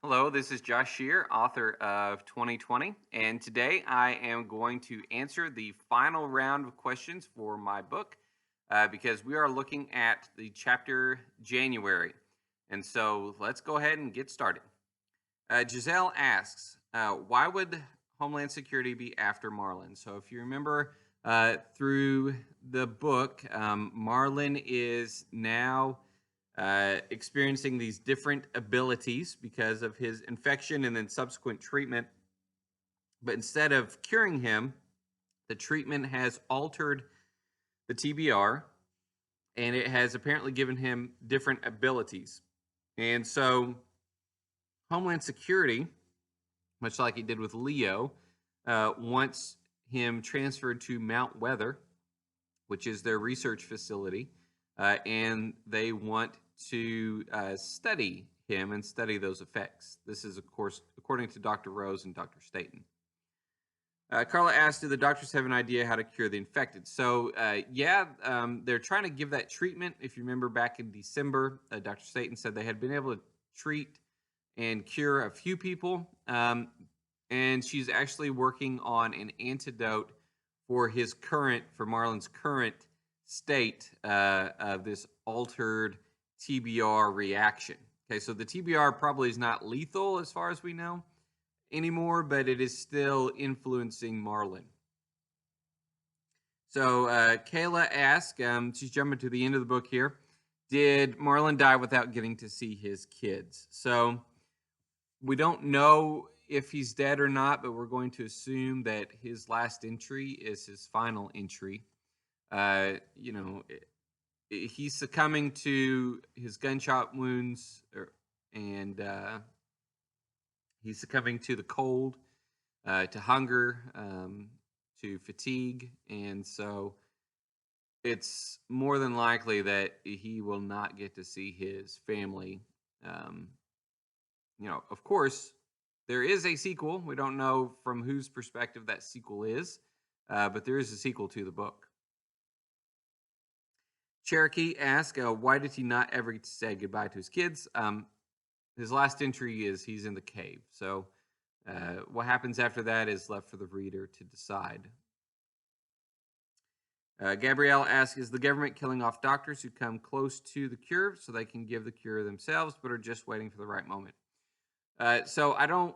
Hello, this is Josh Scherrer, author of 2020, and today I am going to answer the final round of questions for my book because we are looking at the chapter January. And so let's go ahead and get started. Giselle asks, why would Homeland Security be after Marlin? So if you remember through the book, Marlin is now experiencing these different abilities because of his infection and then subsequent treatment. But instead of curing him, the treatment has altered the TBR and it has apparently given him different abilities. And so, Homeland Security, much like it did with Leo, wants him transferred to Mount Weather, which is their research facility, and they want to study him and study those effects. This is, of course, according to Dr. Rose and Dr. Staten. Carla asked, do the doctors have an idea how to cure the infected? So, they're trying to give that treatment. If you remember back in December, Dr. Staten said they had been able to treat and cure a few people. And she's actually working on an antidote for Marlin's current state of this altered TBR reaction. Okay, so the TBR probably is not lethal as far as we know anymore, but it is still influencing Marlin. So Kayla asked, she's jumping to the end of the book here, did Marlin die without getting to see his kids? So we don't know if he's dead or not, but we're going to assume that his last entry is his final entry. He's succumbing to his gunshot wounds, and he's succumbing to the cold, to hunger, to fatigue, and so it's more than likely that he will not get to see his family. Of course, there is a sequel. We don't know from whose perspective that sequel is, but there is a sequel to the book. Cherokee asks, why did he not ever get to say goodbye to his kids? His last entry is he's in the cave. So what happens after that is left for the reader to decide. Gabrielle asks, is the government killing off doctors who come close to the cure so they can give the cure themselves, but are just waiting for the right moment? So I don't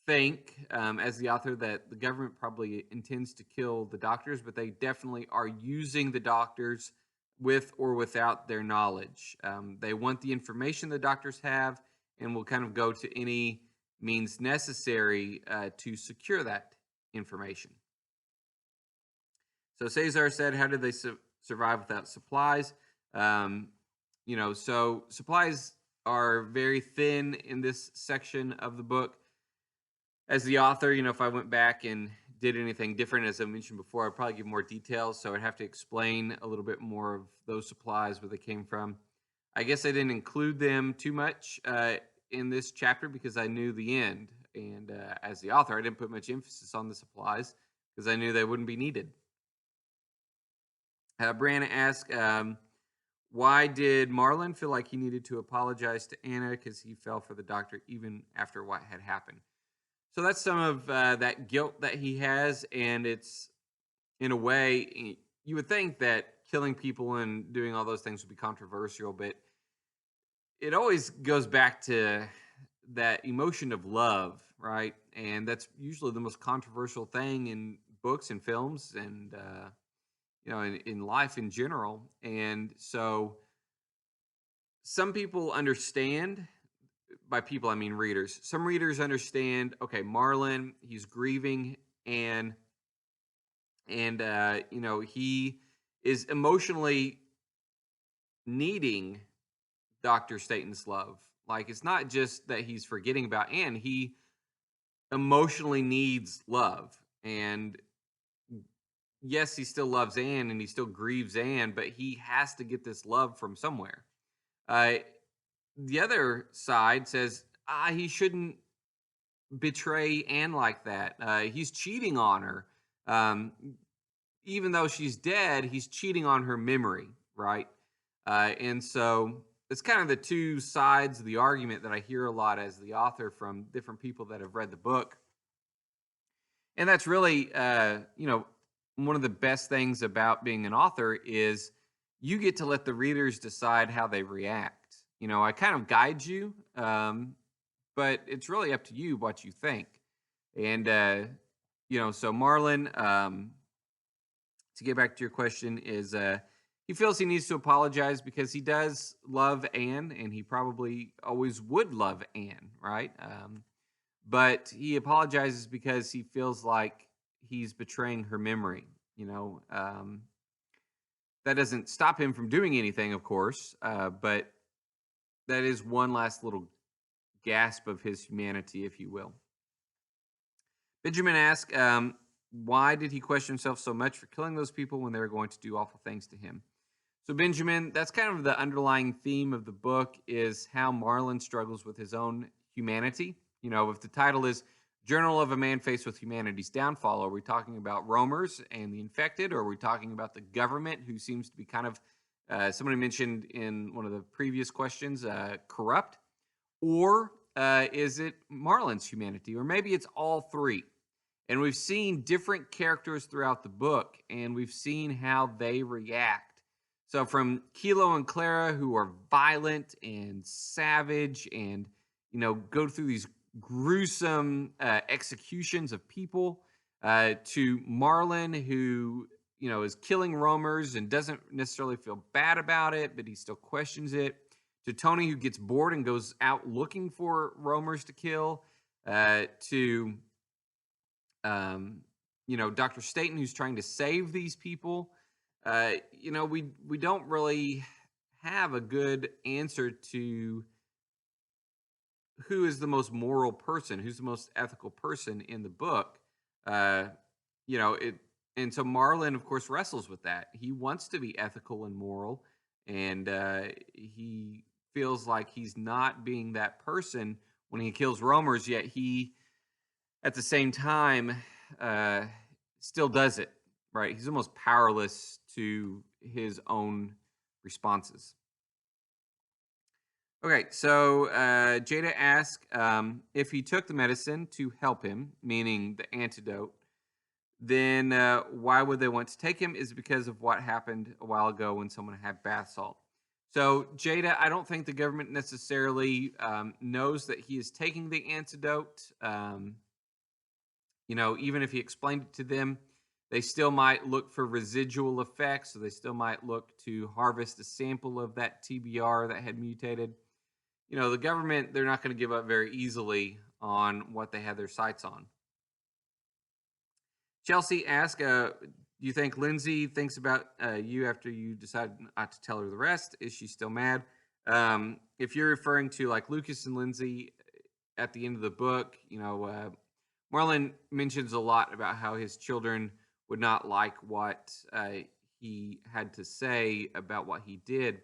think, as the author, that the government probably intends to kill the doctors, but they definitely are using the doctors with or without their knowledge. They want the information the doctors have and will kind of go to any means necessary to secure that information. So Cesar said, how did they survive without supplies? So supplies are very thin in this section of the book. As the author, if I went back and did anything different, as I mentioned before, I'd probably give more details. So I'd have to explain a little bit more of those supplies, where they came from. I guess I didn't include them too much in this chapter because I knew the end. And as the author, I didn't put much emphasis on the supplies because I knew they wouldn't be needed. Brianna asked, why did Marlon feel like he needed to apologize to Anna because he fell for the doctor even after what had happened? So that's some of that guilt that he has, and it's, in a way, you would think that killing people and doing all those things would be controversial, but it always goes back to that emotion of love, right? And that's usually the most controversial thing in books and films and in life in general. And so some people understand, by people I mean readers, some readers understand, okay, Marlin, he's grieving, and he is emotionally needing Dr. Staten's love. Like, it's not just that he's forgetting about Anne, he emotionally needs love. And yes, he still loves Anne and he still grieves Anne, but he has to get this love from somewhere. The other side says he shouldn't betray Anne like that. He's cheating on her. Even though she's dead, he's cheating on her memory, right? And so it's kind of the two sides of the argument that I hear a lot as the author from different people that have read the book. And that's really, one of the best things about being an author is you get to let the readers decide how they react. I kind of guide you, but it's really up to you what you think. And, so Marlon, to get back to your question, is he feels he needs to apologize because he does love Anne, and he probably always would love Anne, right? But he apologizes because he feels like he's betraying her memory. That doesn't stop him from doing anything, of course, but that is one last little gasp of his humanity, if you will. Benjamin asks, why did he question himself so much for killing those people when they were going to do awful things to him? So, Benjamin, that's kind of the underlying theme of the book, is how Marlon struggles with his own humanity. If the title is Journal of a Man Faced with Humanity's Downfall, are we talking about roamers and the infected, or are we talking about the government, who seems to be kind of, somebody mentioned in one of the previous questions, corrupt? Or is it Marlon's humanity? Or maybe it's all three. And we've seen different characters throughout the book, and we've seen how they react. So from Kilo and Clara, who are violent and savage and, go through these gruesome executions of people, to Marlon, who, is killing roamers and doesn't necessarily feel bad about it, but he still questions it, to Tony, who gets bored and goes out looking for roamers to kill, to Dr. Staten, who's trying to save these people. We don't really have a good answer to who is the most moral person, who's the most ethical person in the book. And so Marlon, of course, wrestles with that. He wants to be ethical and moral, and he feels like he's not being that person when he kills roamers, yet he, at the same time, still does it, right? He's almost powerless to his own responses. Okay, so Jada asks if he took the medicine to help him, meaning the antidote, then why would they want to take him? Is it because of what happened a while ago when someone had bath salt? So, Jada, I don't think the government necessarily knows that he is taking the antidote. Even if he explained it to them, they still might look for residual effects, so they still might look to harvest a sample of that TBR that had mutated. The government, they're not going to give up very easily on what they had their sights on. Chelsea asks, do you think Lindsay thinks about you after you decided not to tell her the rest? Is she still mad? If you're referring to like Lucas and Lindsay at the end of the book, Marlon mentions a lot about how his children would not like what he had to say about what he did.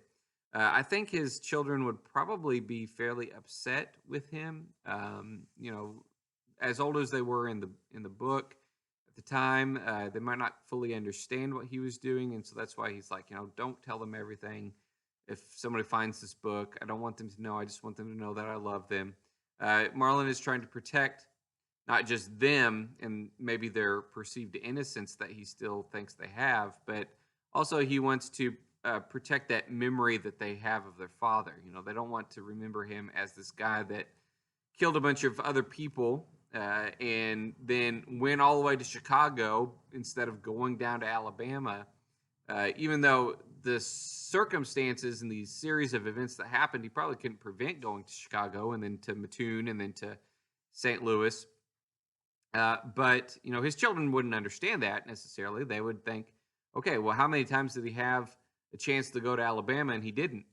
I think his children would probably be fairly upset with him. As old as they were in the book at the time, they might not fully understand what he was doing, and so that's why he's like, don't tell them everything. If somebody finds this book, I don't want them to know. I just want them to know that I love them. Marlon is trying to protect not just them and maybe their perceived innocence that he still thinks they have, but also he wants to protect that memory that they have of their father. They don't want to remember him as this guy that killed a bunch of other people and then went all the way to Chicago instead of going down to Alabama, even though the circumstances and these series of events that happened, he probably couldn't prevent going to Chicago and then to Mattoon and then to St. Louis. But his children wouldn't understand that necessarily. They would think, okay, well, how many times did he have a chance to go to Alabama and he didn't?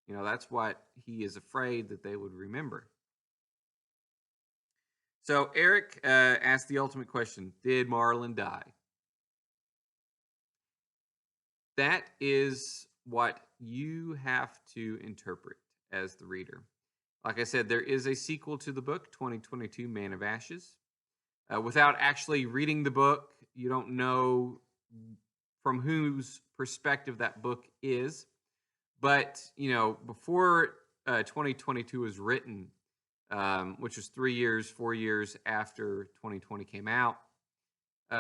That's what he is afraid that they would remember. So Eric asked the ultimate question: did Marlon die? That is what you have to interpret as the reader. Like I said, there is a sequel to the book, 2022 Man of Ashes. Without actually reading the book, you don't know from whose perspective that book is. But, before 2022 was written, which was 3 years, 4 years after 2020 came out,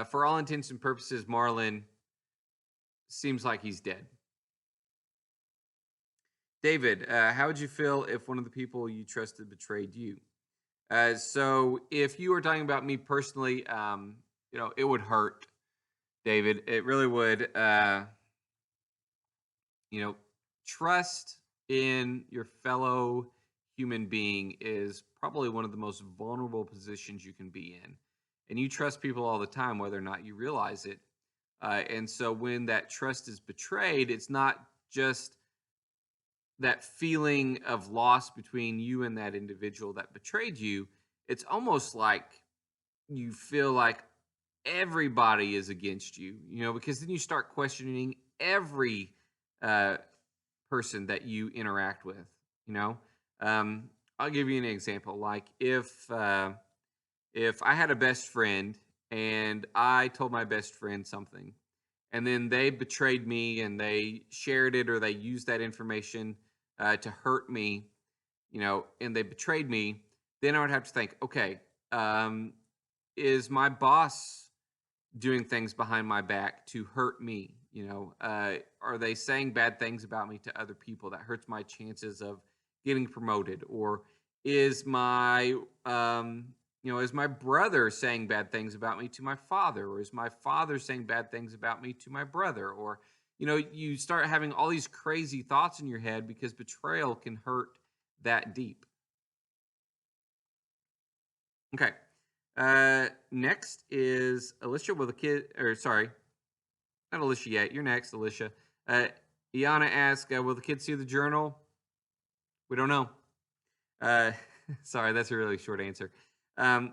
for all intents and purposes, Marlin seems like he's dead. David, how would you feel if one of the people you trusted betrayed you? So if you were talking about me personally, it would hurt, David. It really would. Trust in your fellow human being is probably one of the most vulnerable positions you can be in. And you trust people all the time, whether or not you realize it. And so when that trust is betrayed, it's not just that feeling of loss between you and that individual that betrayed you. It's almost like you feel like everybody is against you, because then you start questioning every uh, person that you interact with. You know, I'll give you an example. Like if I had a best friend and I told my best friend something, and then they betrayed me and they shared it or they used that information to hurt me, and they betrayed me, then I would have to think, okay, is my boss doing things behind my back to hurt me? Are they saying bad things about me to other people that hurts my chances of getting promoted? Or is my brother saying bad things about me to my father? Or is my father saying bad things about me to my brother? Or, you start having all these crazy thoughts in your head because betrayal can hurt that deep. Okay. Next is Alicia with a kid, or sorry, not Alicia yet. You're next, Alicia. Iana asks, will the kids see the journal? We don't know. Sorry, that's a really short answer.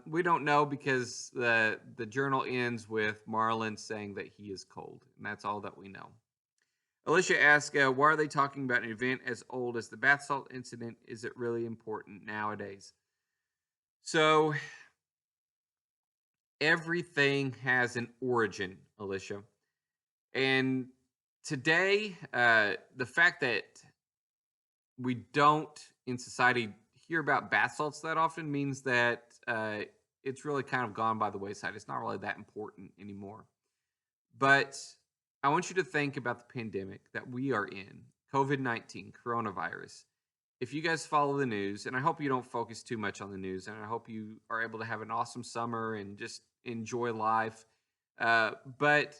We don't know because the journal ends with Marlon saying that he is cold, and that's all that we know. Alicia asks, why are they talking about an event as old as the bath salt incident? Is it really important nowadays? So everything has an origin, Alicia. And today, the fact that we don't in society hear about bath salts that often means that it's really kind of gone by the wayside. It's not really that important anymore. But I want you to think about the pandemic that we are in, COVID-19, coronavirus. If you guys follow the news, and I hope you don't focus too much on the news, and I hope you are able to have an awesome summer and just enjoy life. But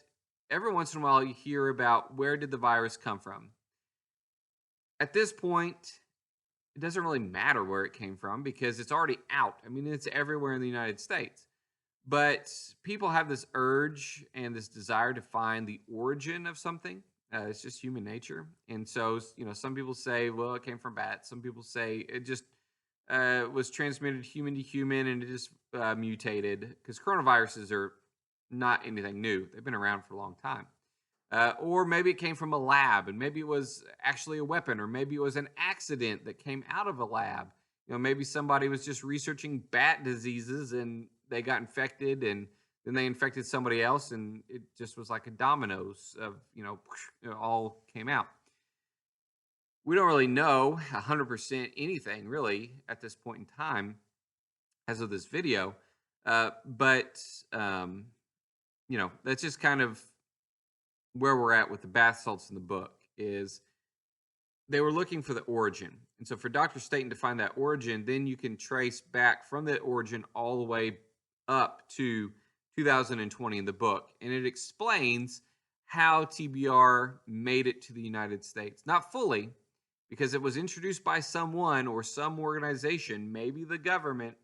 every once in a while, you hear about where did the virus come from. At this point, it doesn't really matter where it came from because it's already out. I mean, it's everywhere in the United States. But people have this urge and this desire to find the origin of something. It's just human nature. And so, some people say, well, it came from bats. Some people say it just was transmitted human to human and it just mutated, because coronaviruses are not anything new. They've been around for a long time. Or maybe it came from a lab and maybe it was actually a weapon, or maybe it was an accident that came out of a lab. Maybe somebody was just researching bat diseases and they got infected, and then they infected somebody else, and it just was like a dominoes of, it all came out. We don't really know 100% anything really at this point in time as of this video. But that's just kind of where we're at with the bath salts in the book. Is they were looking for the origin. And so for Dr. Staten to find that origin, then you can trace back from that origin all the way up to 2020 in the book. And it explains how TBR made it to the United States. Not fully, because it was introduced by someone or some organization, maybe the government,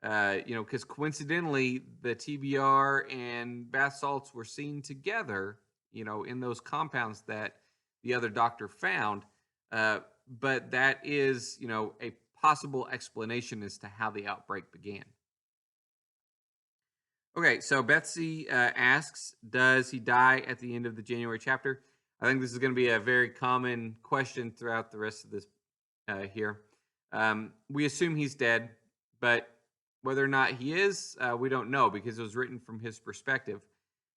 because coincidentally, the TBR and bath salts were seen together, in those compounds that the other doctor found. But that is, a possible explanation as to how the outbreak began. Okay, so Betsy asks, does he die at the end of the January chapter? I think this is going to be a very common question throughout the rest of this here. We assume he's dead, but whether or not he is, we don't know, because it was written from his perspective.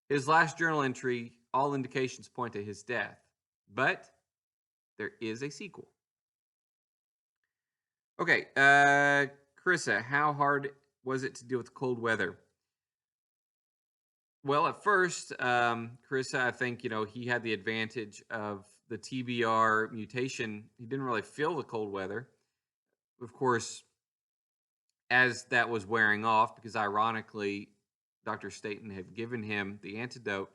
His last journal entry, all indications point to his death. But there is a sequel. Okay, Carissa, how hard was it to deal with cold weather? Well, at first, Carissa, I think, he had the advantage of the TBR mutation. He didn't really feel the cold weather. Of course, as that was wearing off, because ironically, Dr. Staten had given him the antidote,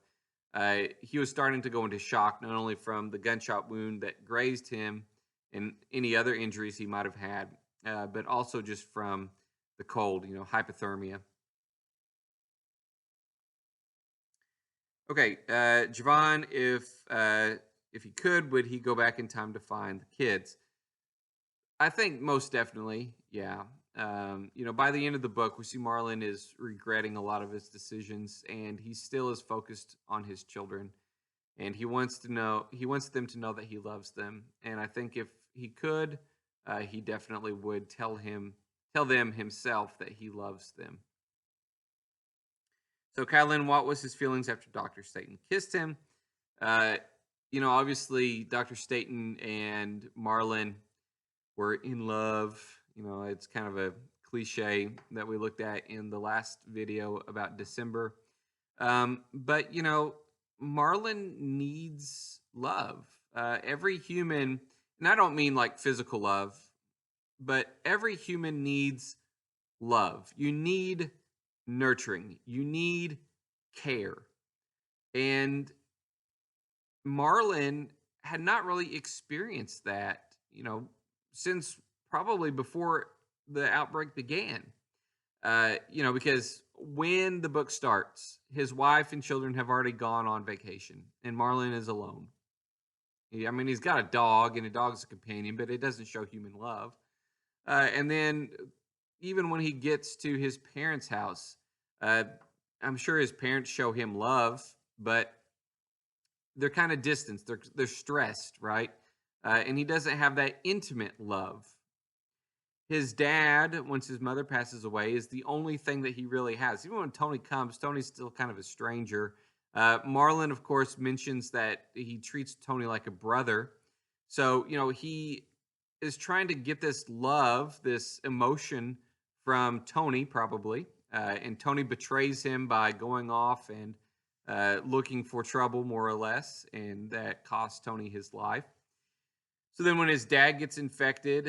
he was starting to go into shock, not only from the gunshot wound that grazed him and any other injuries he might have had, but also just from the cold, hypothermia. Okay, Javon, if he could, would he go back in time to find the kids? I think most definitely, yeah. By the end of the book, we see Marlon is regretting a lot of his decisions, and he still is focused on his children, and he wants them to know that he loves them. And I think if he could, he definitely would tell them himself that he loves them. So, Kylan, what was his feelings after Dr. Staten kissed him? Uh, obviously, Dr. Staten and Marlon were in love. It's kind of a cliche that we looked at in the last video about December. But, Marlon needs love. Every human, and I don't mean like physical love, but every human needs love. You need nurturing. You need care. And Marlon had not really experienced that, since probably before the outbreak began. Because when the book starts, his wife and children have already gone on vacation, and Marlon is alone. He's got a dog, and a dog's a companion, but it doesn't show human love. And then even when he gets to his parents' house, I'm sure his parents show him love, but they're kind of distant. They're stressed, right? And he doesn't have that intimate love. His dad, once his mother passes away, is the only thing that he really has. Even when Tony comes, Tony's still kind of a stranger. Marlon, of course, mentions that he treats Tony like a brother. So, he is trying to get this love, this emotion from Tony, probably. And Tony betrays him by going off and looking for trouble, more or less. And that costs Tony his life. So then when his dad gets infected,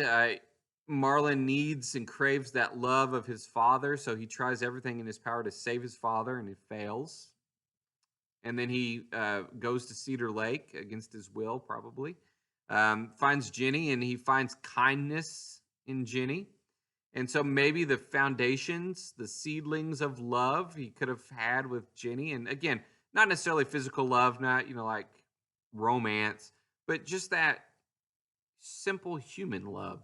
Marlon needs and craves that love of his father. So he tries everything in his power to save his father, and he fails. And then he goes to Cedar Lake against his will, probably. Finds Jenny, and he finds kindness in Jenny. And so maybe the foundations, the seedlings of love he could have had with Jenny. And again, not necessarily physical love, not, like romance, but just that simple human love.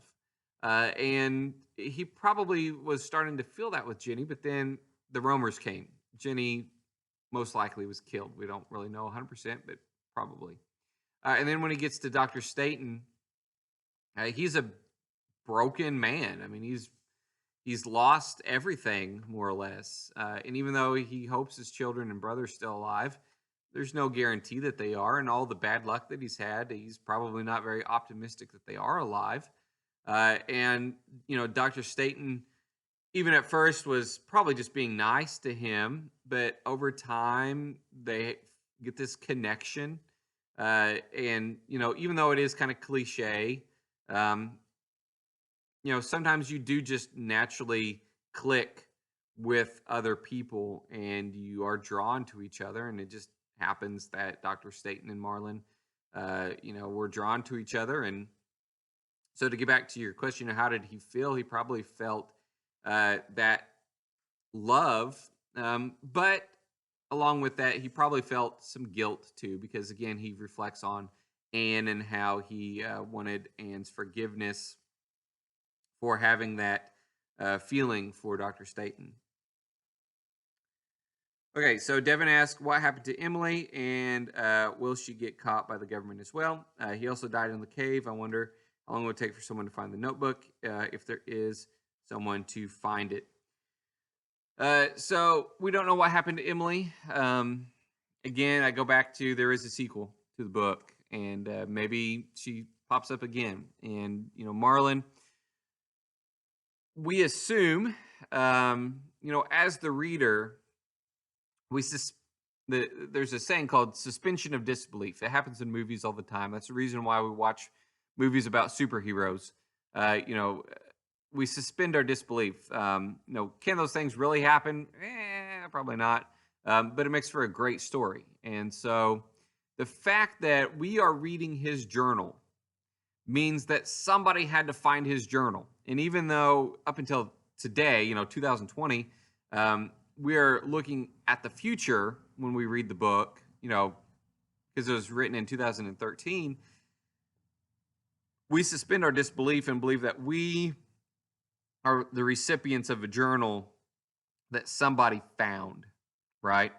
And he probably was starting to feel that with Jenny, but then the Romers came. Jenny most likely was killed. We don't really know 100%, but probably. And then when he gets to Dr. Staten, he's a broken man. He's lost everything, more or less. And even though he hopes his children and brother are still alive, there's no guarantee that they are. And all the bad luck that he's had, he's probably not very optimistic that they are alive. And Dr. Staten, even at first, was probably just being nice to him. But over time, they get this connection. And, even though it is kind of cliche, sometimes you do just naturally click with other people and you are drawn to each other. And it just happens that Dr. Staten and Marlon, were drawn to each other. And so to get back to your question, how did he feel? He probably felt that love. But along with that, he probably felt some guilt too, because again, he reflects on Anne and how he wanted Anne's forgiveness for having that feeling for Dr. Staten. Okay, so Devin asked, what happened to Emily, and will she get caught by the government as well? He also died in the cave. I wonder how long it would take for someone to find the notebook, if there is someone to find it. So we don't know what happened to Emily. Again, I go back to there is a sequel to the book, and maybe she pops up again. And, Marlon, we assume, as the reader, we there's a saying called suspension of disbelief. It happens in movies all the time. That's the reason why we watch movies about superheroes. We suspend our disbelief. Can those things really happen? Probably not. But it makes for a great story. And so the fact that we are reading his journal means that somebody had to find his journal. And even though up until today, 2020, we are looking at the future when we read the book, because it was written in 2013, we suspend our disbelief and believe that we are the recipients of a journal that somebody found, right?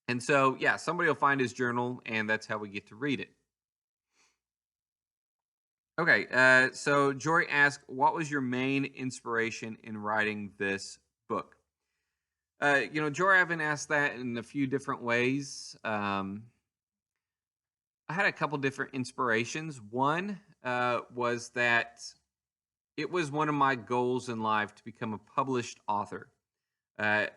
And so, yeah, somebody will find his journal, and that's how we get to read it. Okay, so Jory asked, what was your main inspiration in writing this book? Jory, I've been asked that in a few different ways. I had a couple different inspirations. One was that it was one of my goals in life to become a published author. I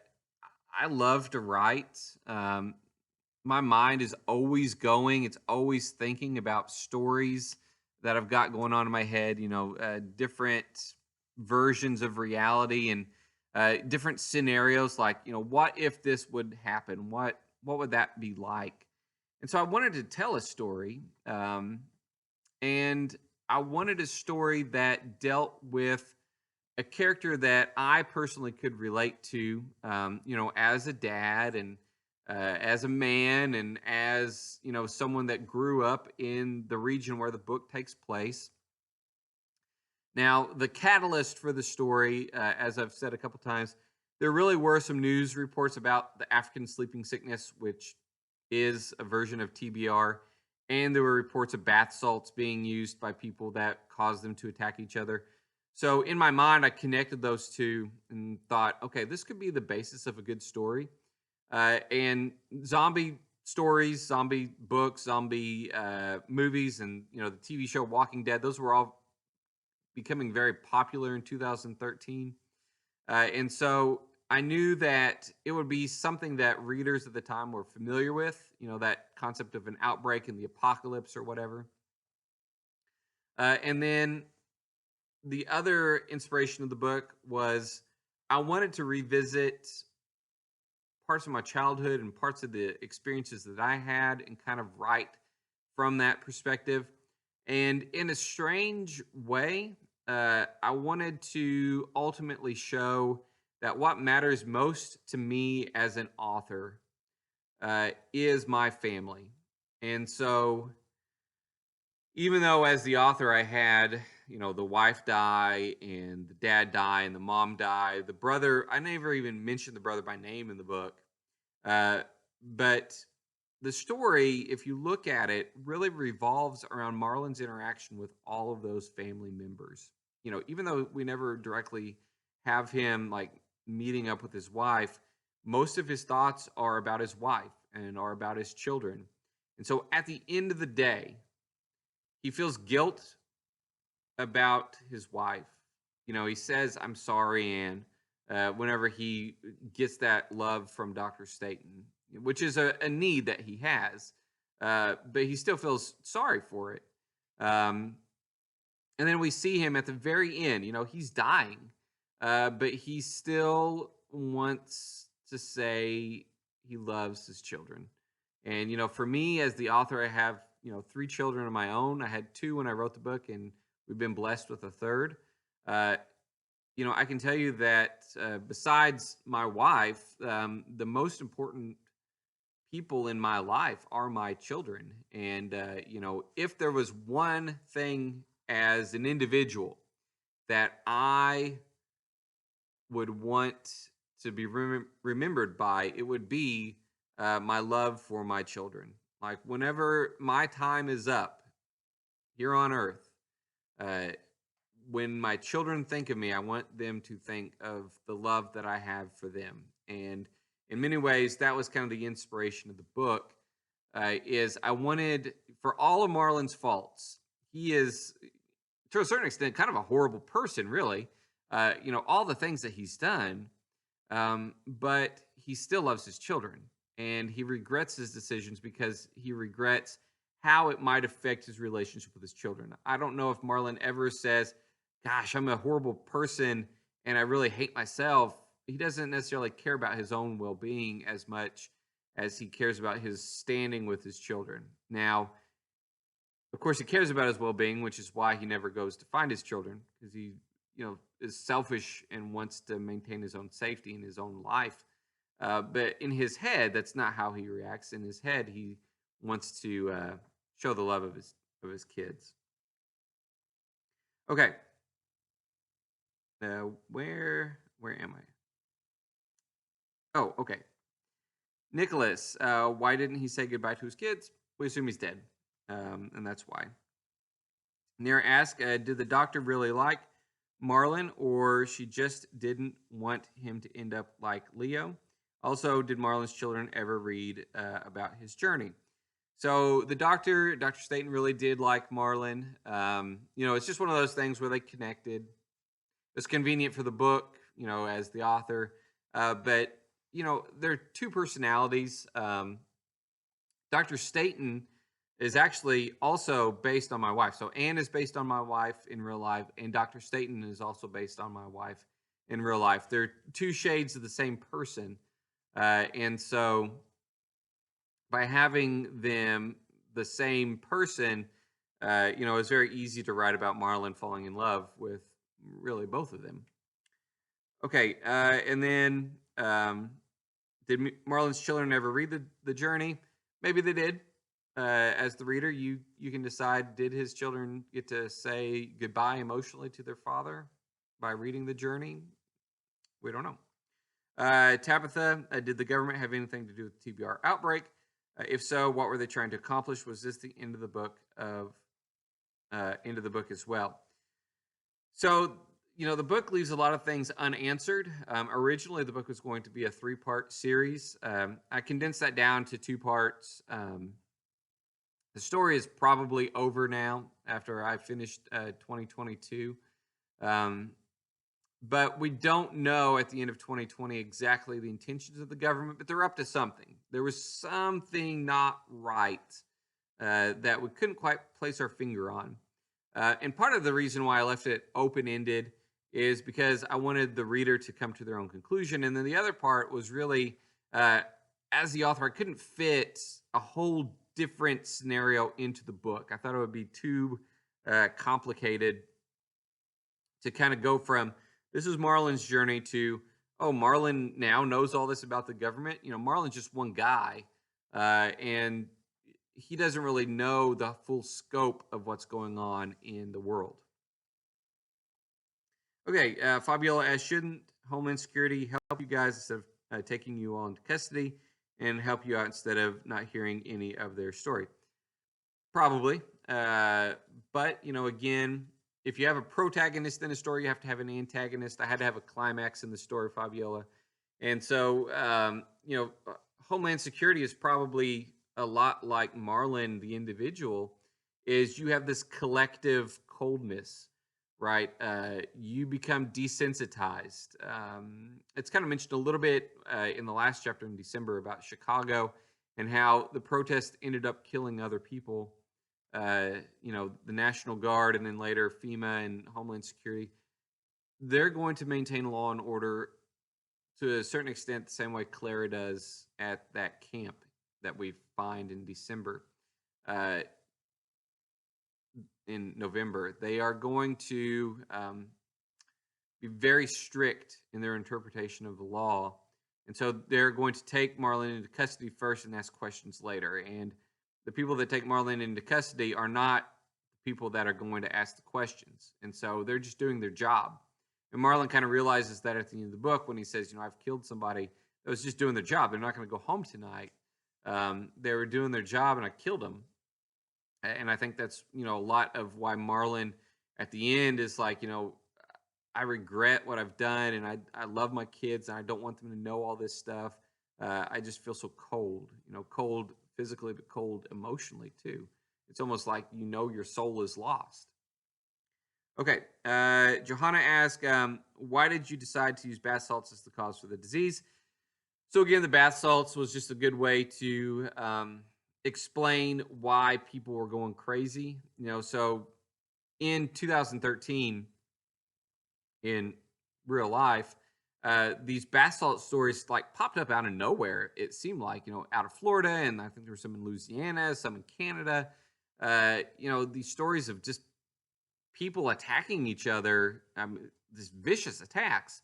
love to write. My mind is always going. It's always thinking about stories that I've got going on in my head, different versions of reality and different scenarios, like, what if this would happen? What would that be like? And so I wanted to tell a story, and I wanted a story that dealt with a character that I personally could relate to, as a dad and as a man and as, someone that grew up in the region where the book takes place. Now, the catalyst for the story, as I've said a couple times, there really were some news reports about the African sleeping sickness, which is a version of TBR, and there were reports of bath salts being used by people that caused them to attack each other. So in my mind, I connected those two and thought, okay, this could be the basis of a good story. And zombie stories, zombie books, zombie movies, and the TV show Walking Dead, those were all becoming very popular in 2013. And so I knew that it would be something that readers at the time were familiar with, that concept of an outbreak in the apocalypse or whatever. And then the other inspiration of the book was I wanted to revisit parts of my childhood and parts of the experiences that I had and kind of write from that perspective. And in a strange way, I wanted to ultimately show that what matters most to me as an author is my family. And so even though as the author I had, the wife die and the dad die and the mom die, the brother, I never even mentioned the brother by name in the book. But the story, if you look at it, really revolves around Marlin's interaction with all of those family members. Even though we never directly have him like meeting up with his wife, most of his thoughts are about his wife and are about his children. And so at the end of the day, he feels guilt about his wife. He says, "I'm sorry, Anne," whenever he gets that love from Dr. Staten, which is a need that he has, but he still feels sorry for it. And then we see him at the very end. He's dying, but he still wants to say he loves his children. And, for me as the author, I have, 3 children of my own. I had 2 when I wrote the book, and we've been blessed with a third. I can tell you that besides my wife, the most important people in my life are my children. And, if there was one thing as an individual that I would want to be remembered by, it would be my love for my children. Like whenever my time is up here on earth, when my children think of me, I want them to think of the love that I have for them. And in many ways, that was kind of the inspiration of the book, is I wanted, for all of Marlin's faults, he is, to a certain extent, kind of a horrible person, really. All the things that he's done, but he still loves his children, and he regrets his decisions because he regrets how it might affect his relationship with his children. I don't know if Marlon ever says, "Gosh, I'm a horrible person and I really hate myself." He doesn't necessarily care about his own well-being as much as he cares about his standing with his children. Now, of course, he cares about his well-being, which is why he never goes to find his children, because he, is selfish and wants to maintain his own safety in his own life. But in his head, that's not how he reacts. In his head, he wants to show the love of his kids. Okay, where am I? Oh, okay. Nicholas, why didn't he say goodbye to his kids? We assume he's dead, and that's why. Near asked, did the doctor really like Marlon, or she just didn't want him to end up like Leo? Also, did Marlon's children ever read about his journey? So the Dr. Staten, really did like Marlon. It's just one of those things where they connected. It's convenient for the book, as the author. But, there are two personalities. Dr. Staten is actually also based on my wife. So Anne is based on my wife in real life, and Dr. Staten is also based on my wife in real life. They're two shades of the same person. And so by having them the same person, it's very easy to write about Marlon falling in love with really both of them. Okay, and then did Marlon's children ever read the journey? Maybe they did. As the reader, you can decide, did his children get to say goodbye emotionally to their father by reading the journey? We don't know. Tabitha, did the government have anything to do with the TBR outbreak? If so, what were they trying to accomplish? Was this the end of the book as well? So, the book leaves a lot of things unanswered. Originally, the book was going to be a 3-part series. I condensed that down to 2 parts. The story is probably over now after I finished 2022. But we don't know at the end of 2020 exactly the intentions of the government, but they're up to something. There was something not right that we couldn't quite place our finger on. And part of the reason why I left it open-ended is because I wanted the reader to come to their own conclusion. And then the other part was really, as the author, I couldn't fit a whole different scenario into the book. I thought it would be too complicated to kind of go from, this is Marlon's journey, to, oh, Marlon now knows all this about the government. Marlon's just one guy, and he doesn't really know the full scope of what's going on in the world. Okay, Fabiola asks, shouldn't Homeland Security help you guys instead of taking you all into custody and help you out instead of not hearing any of their story? Probably. But, again, if you have a protagonist in a story, you have to have an antagonist. I had to have a climax in the story, Fabiola. And so, Homeland Security is probably a lot like Marlon, the individual, is you have this collective coldness, right? You become desensitized. It's kind of mentioned a little bit in the last chapter in December about Chicago and how the protest ended up killing other people. The National Guard and then later FEMA and Homeland Security, they're going to maintain law and order to a certain extent the same way Clara does at that camp that we find in December. In November, they are going to be very strict in their interpretation of the law. And so they're going to take Marlon into custody first and ask questions later. And the people that take Marlon into custody are not the people that are going to ask the questions. And so they're just doing their job. And Marlon kind of realizes that at the end of the book when he says, I've killed somebody that was just doing their job. They're not going to go home tonight. They were doing their job and I killed them. And I think that's, a lot of why Marlon at the end is like, I regret what I've done and I love my kids and I don't want them to know all this stuff. I just feel so cold, cold physically, but cold emotionally too. It's almost like your soul is lost. Okay, Johanna asked, why did you decide to use bath salts as the cause for the disease? So again, the bath salts was just a good way to explain why people were going crazy. So in 2013, in real life, these bath salt stories like popped up out of nowhere. It seemed like, out of Florida, and I think there were some in Louisiana, some in Canada. These stories of just people attacking each other, these vicious attacks.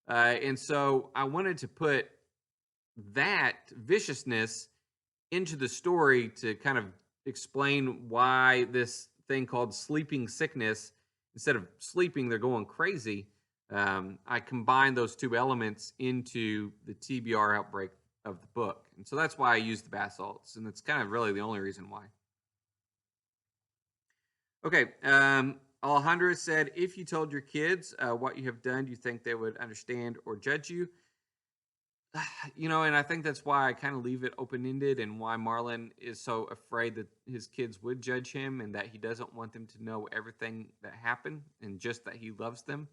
And so I wanted to put that viciousness into the story to kind of explain why this thing called sleeping sickness, instead of sleeping, they're going crazy. I combined those two elements into the TBR outbreak of the book. And so that's why I used the bath salts. And that's kind of really the only reason why. Okay. Alejandra said, if you told your kids what you have done, do you think they would understand or judge you? And I think that's why I kind of leave it open-ended, and why Marlon is so afraid that his kids would judge him, and that he doesn't want them to know everything that happened, and just that he loves them.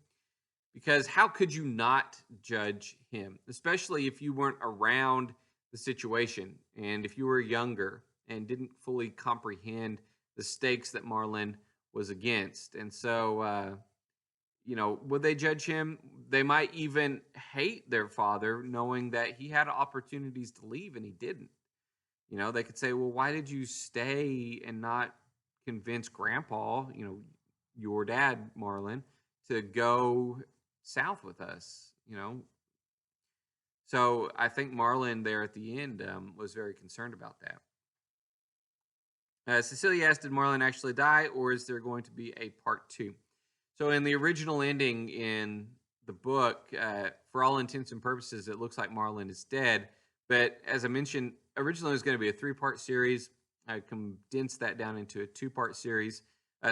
Because how could you not judge him, especially if you weren't around the situation, and if you were younger and didn't fully comprehend the stakes that Marlon was against? And so, would they judge him? They might even hate their father, knowing that he had opportunities to leave and he didn't. They could say, well, why did you stay and not convince Grandpa, your dad, Marlon, to go south with us? So I think Marlon there at the end was very concerned about that. Cecilia asked, did Marlon actually die, or is there going to be a part 2? So in the original ending in the book, for all intents and purposes, it looks like Marlon is dead. But as I mentioned, originally it was going to be a 3-part series. I condensed that down into a 2-part series.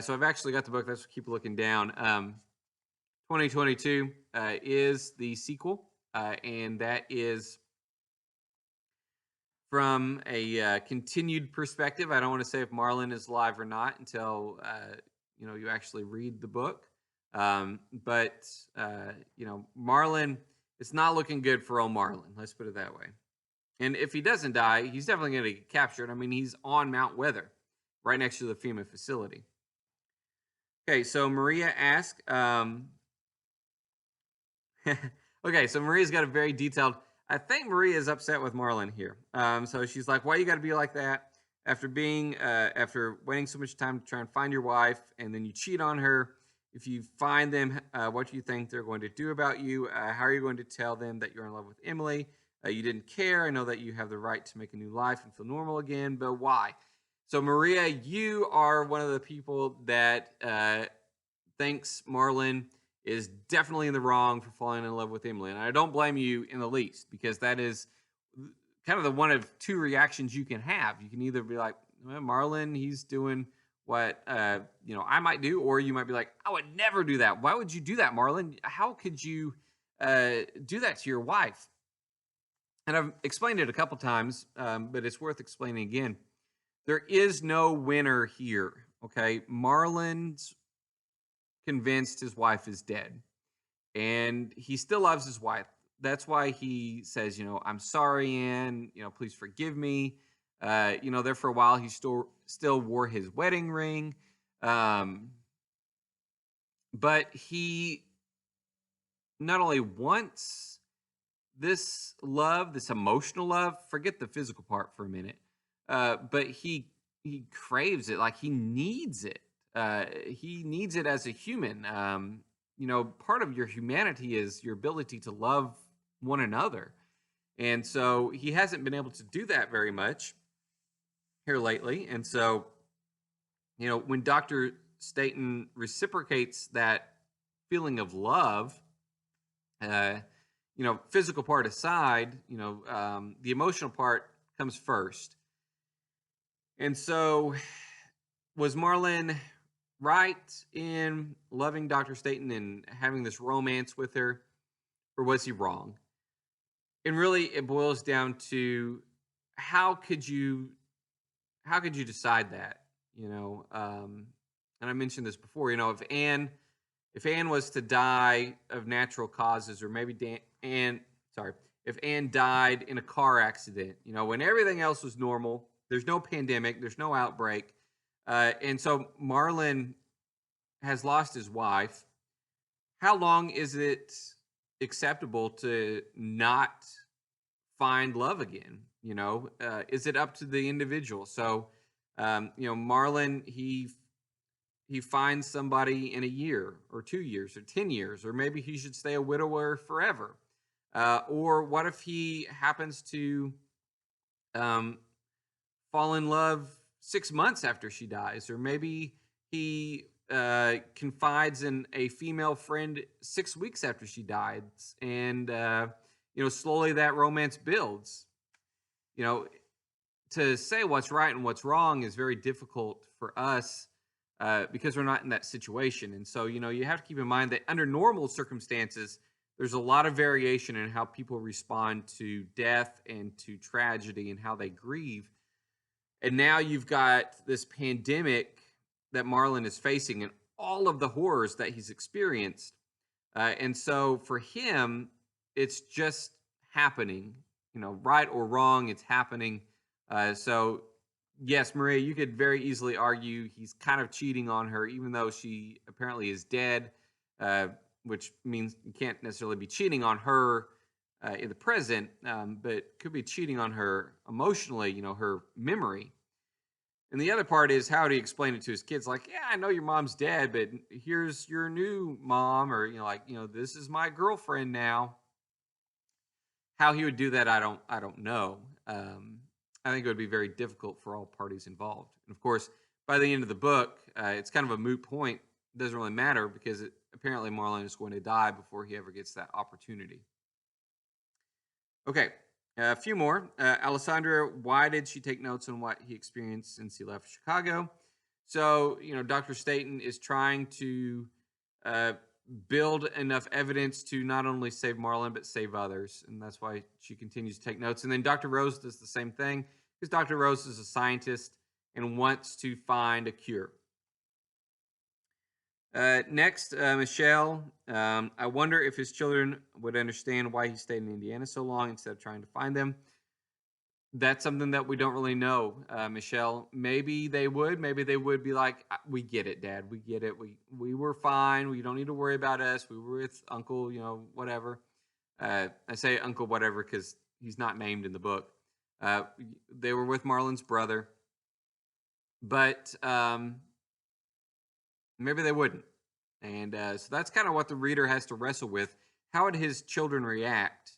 So I've actually got the book. Let's keep looking down. 2022 is the sequel, and that is from a continued perspective. I don't want to say if Marlon is alive or not until you actually read the book. But Marlon, it's not looking good for old Marlon. Let's put it that way. And if he doesn't die, he's definitely going to get captured. I mean, he's on Mount Weather, right next to the FEMA facility. Okay, so Maria asked, okay, so Maria's got a very detailed, I think Maria is upset with Marlon here. So she's like, why you got to be like that? After waiting so much time to try and find your wife, and then you cheat on her. If you find them, what do you think they're going to do about you? How are you going to tell them that you're in love with Emily? You didn't care. I know that you have the right to make a new life and feel normal again, but why? So Maria, you are one of the people that thinks Marlon is definitely in the wrong for falling in love with Emily. And I don't blame you in the least, because that is kind of the one of two reactions you can have. You can either be like, well, Marlon, he's doing what I might do, or you might be like, I would never do that. Why would you do that, Marlon? How could you do that to your wife? And I've explained it a couple times, but it's worth explaining again. There is no winner here. Okay, Marlon's convinced his wife is dead, and he still loves his wife. That's why he says, I'm sorry, Anne, please forgive me. There for a while, he still wore his wedding ring. But he not only wants this love, this emotional love, forget the physical part for a minute, but he craves it, like he needs it. He needs it as a human. Part of your humanity is your ability to love one another. And so he hasn't been able to do that very much here lately. And so, when Dr. Staten reciprocates that feeling of love, physical part aside, the emotional part comes first. And so was Marlon right in loving Dr. Staten and having this romance with her, or was he wrong? And really, it boils down to how could you decide that? And I mentioned this before. If Anne was to die of natural causes, or maybe if Anne died in a car accident, when everything else was normal, there's no pandemic, there's no outbreak, and so Marlon has lost his wife. How long is it acceptable to not find love again? Is it up to the individual? So, Marlon, he finds somebody in a year or 2 years or 10 years, or maybe he should stay a widower forever. Or what if he happens to fall in love 6 months after she dies? Or maybe he confides in a female friend 6 weeks after she dies, and slowly that romance builds. To say what's right and what's wrong is very difficult for us because we're not in that situation. And so, you have to keep in mind that under normal circumstances, there's a lot of variation in how people respond to death and to tragedy and how they grieve. And now you've got this pandemic that Marlon is facing and all of the horrors that he's experienced. And so for him, it's just happening, right or wrong, it's happening. So yes, Maria, you could very easily argue he's kind of cheating on her, even though she apparently is dead, which means you can't necessarily be cheating on her in the present, but could be cheating on her emotionally, her memory. And the other part is, how do you explain it to his kids? Like, yeah, I know your mom's dead, but here's your new mom, or this is my girlfriend now. How he would do that, I don't know. I think it would be very difficult for all parties involved. And of course, by the end of the book, it's kind of a moot point. It doesn't really matter because apparently Marlon is going to die before he ever gets that opportunity. Okay, a few more. Alessandra, why did she take notes on what he experienced since he left Chicago? So, Dr. Staten is trying to build enough evidence to not only save Marlon, but save others. And that's why she continues to take notes. And then Dr. Rose does the same thing, because Dr. Rose is a scientist and wants to find a cure. Next, Michelle, I wonder if his children would understand why he stayed in Indiana so long instead of trying to find them. That's something that we don't really know, Michelle. Maybe they would be like, we get it, Dad. We get it. We were fine. We don't need to worry about us. We were with Uncle, whatever. I say Uncle whatever because he's not named in the book. They were with Marlon's brother. But maybe they wouldn't. And so that's kind of what the reader has to wrestle with. How would his children react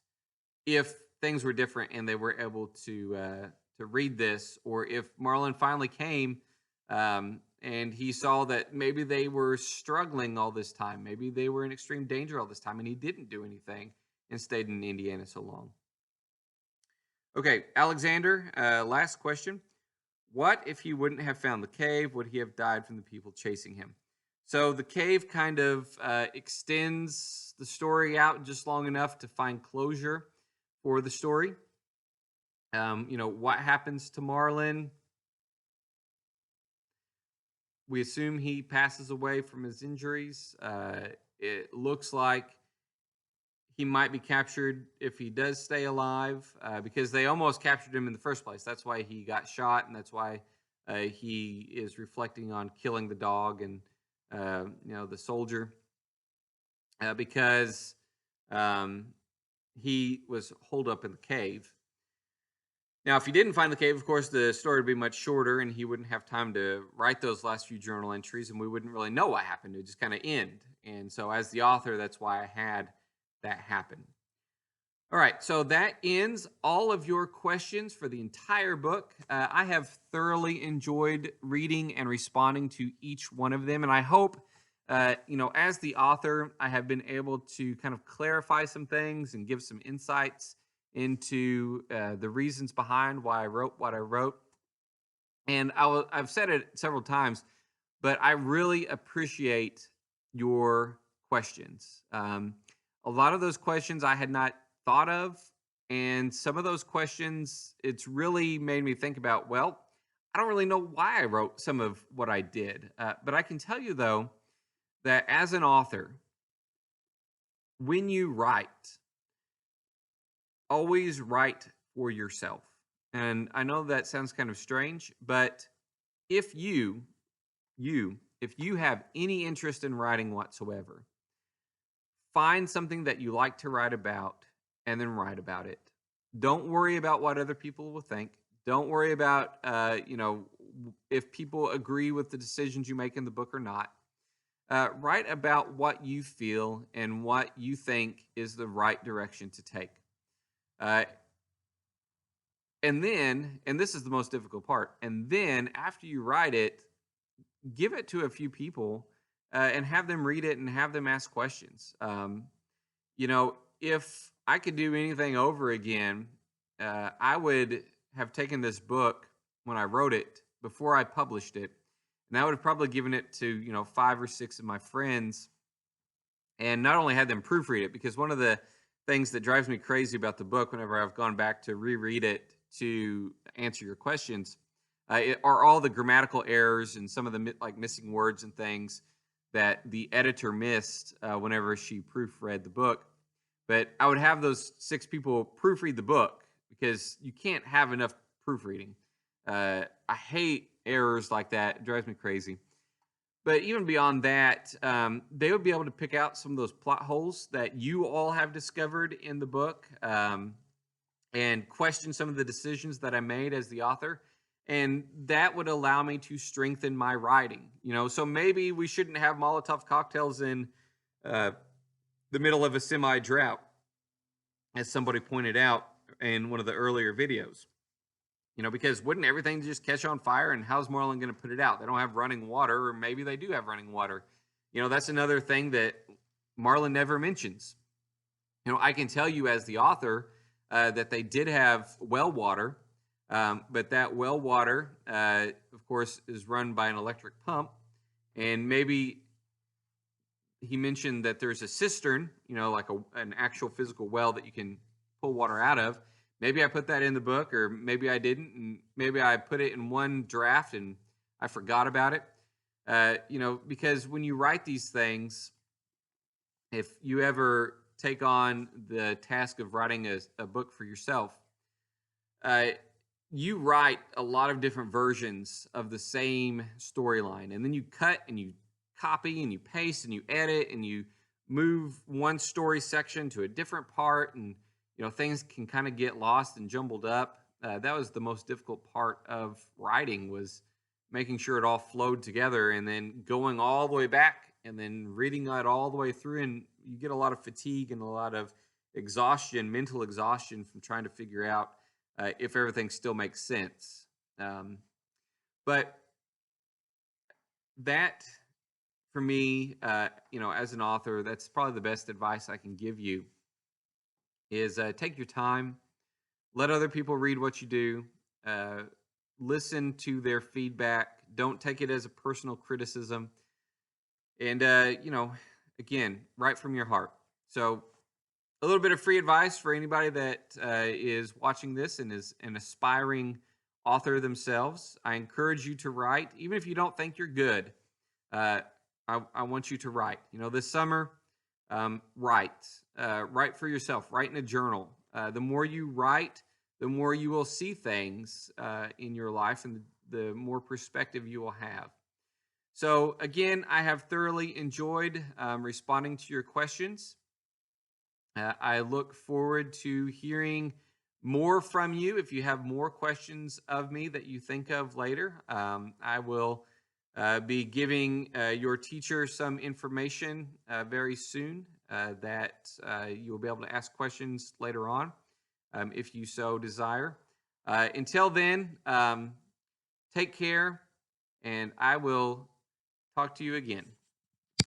if things were different and they were able to read this? Or if Marlon finally came and he saw that maybe they were struggling all this time. Maybe they were in extreme danger all this time and he didn't do anything and stayed in Indiana so long. Okay, Alexander, last question. What if he wouldn't have found the cave? Would he have died from the people chasing him? So the cave kind of extends the story out just long enough to find closure for the story. What happens to Marlon? We assume he passes away from his injuries. It looks like he might be captured if he does stay alive, because they almost captured him in the first place. That's why he got shot, and that's why he is reflecting on killing the dog and the soldier, because he was holed up in the cave. Now, if he didn't find the cave, of course, the story would be much shorter, and he wouldn't have time to write those last few journal entries, and we wouldn't really know what happened. It would just kind of end. And so as the author, that's why I had that happen. All right, so that ends all of your questions for the entire book. I have thoroughly enjoyed reading and responding to each one of them, and I hope, as the author, I have been able to kind of clarify some things and give some insights into the reasons behind why I wrote what I wrote. And I've said it several times, but I really appreciate your questions. A lot of those questions I had not thought of, and some of those questions, it's really made me think about, well, I don't really know why I wrote some of what I did, but I can tell you though that as an author, when you write, always write for yourself. And I know that sounds kind of strange, but if if you have any interest in writing whatsoever, find something that you like to write about and then write about it. Don't worry about what other people will think. Don't worry about, if people agree with the decisions you make in the book or not. Write about what you feel and what you think is the right direction to take. Uh, and this is the most difficult part. And then after you write it, give it to a few people and have them read it and have them ask questions. If I could do anything over again, I would have taken this book when I wrote it before I published it, and I would have probably given it to 5 or 6 of my friends, and not only had them proofread it, because one of the things that drives me crazy about the book whenever I've gone back to reread it to answer your questions are all the grammatical errors and some of the missing words and things that the editor missed whenever she proofread the book. But I would have those 6 people proofread the book because you can't have enough proofreading. I hate errors like that. It drives me crazy. But even beyond that, they would be able to pick out some of those plot holes that you all have discovered in the book and question some of the decisions that I made as the author. And that would allow me to strengthen my writing. So maybe we shouldn't have Molotov cocktails in the middle of a semi-drought, as somebody pointed out in one of the earlier videos. Because wouldn't everything just catch on fire, and how's Marlon going to put it out? They don't have running water, or maybe they do have running water. That's another thing that Marlon never mentions. I can tell you as the author that they did have well water, but that well water, of course, is run by an electric pump, and maybe he mentioned that there's a cistern, like an actual physical well that you can pull water out of. Maybe I put that in the book, or maybe I didn't, and maybe I put it in one draft and I forgot about it. Because when you write these things, if you ever take on the task of writing a book for yourself, you write a lot of different versions of the same storyline, and then you cut and you copy and you paste and you edit and you move one story section to a different part, and things can kind of get lost and jumbled up. That was the most difficult part of writing, was making sure it all flowed together and then going all the way back and then reading it all the way through. And you get a lot of fatigue and a lot of exhaustion, mental exhaustion, from trying to figure out if everything still makes sense. But that, for me, as an author, that's probably the best advice I can give you, is take your time, let other people read what you do, listen to their feedback, don't take it as a personal criticism, and again, write from your heart. So a little bit of free advice for anybody that is watching this and is an aspiring author themselves. I encourage you to write, even if you don't think you're good. I want you to write. This summer, write. Write for yourself. Write in a journal. The more you write, the more you will see things in your life, and the more perspective you will have. So again, I have thoroughly enjoyed responding to your questions. I look forward to hearing more from you. If you have more questions of me that you think of later, I will be giving your teacher some information very soon that you will be able to ask questions later on if you so desire. Until then, take care, and I will talk to you again.